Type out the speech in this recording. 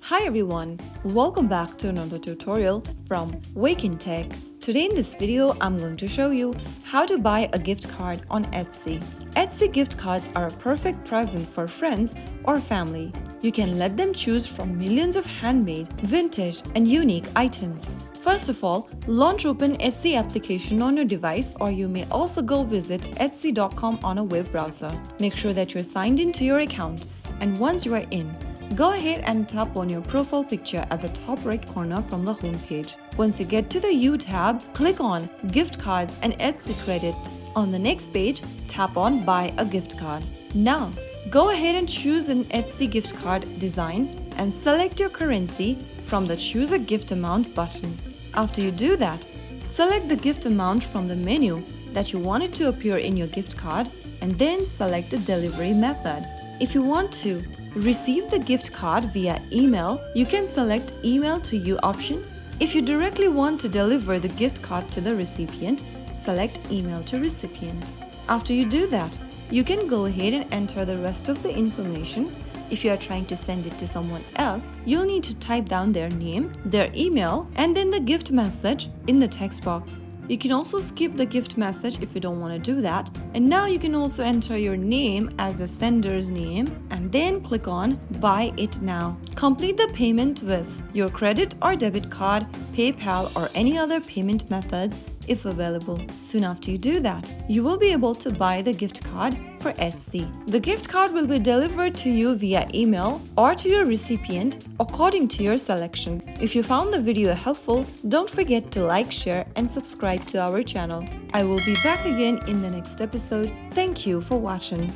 Hi everyone, welcome back to another tutorial from Wake&Tech. Today in this video, I'm going to show you how to buy a gift card on Etsy. Etsy gift cards are a perfect present for friends or family. You can let them choose from millions of handmade, vintage, and unique items. First of all, launch open Etsy application on your device, or you may also go visit etsy.com on a web browser. Make sure that you're signed into your account, and once you are in, go ahead and tap on your profile picture at the top right corner from the home page. Once you get to the U tab, click on Gift Cards and Etsy Credit. On the next page, tap on Buy a Gift Card. Now, go ahead and choose an Etsy gift card design and select your currency from the Choose a Gift Amount button. After you do that, select the gift amount from the menu that you want it to appear in your gift card and then select the delivery method. If you want to receive the gift card via email, you can select Email to You option. If you directly want to deliver the gift card to the recipient, select Email to Recipient. After you do that, you can go ahead and enter the rest of the information. If you are trying to send it to someone else, you'll need to type down their name, their email, and then the gift message in the text box. You can also skip the gift message if you don't want to do that. And now you can also enter your name as the sender's name and then click on Buy It Now. Complete the payment with your credit or debit card, PayPal, or any other payment methods if available. Soon after you do that, you will be able to buy the gift card for Etsy. The gift card will be delivered to you via email or to your recipient according to your selection. If you found the video helpful, don't forget to like, share, and subscribe to our channel. I will be back again in the next episode. Thank you for watching.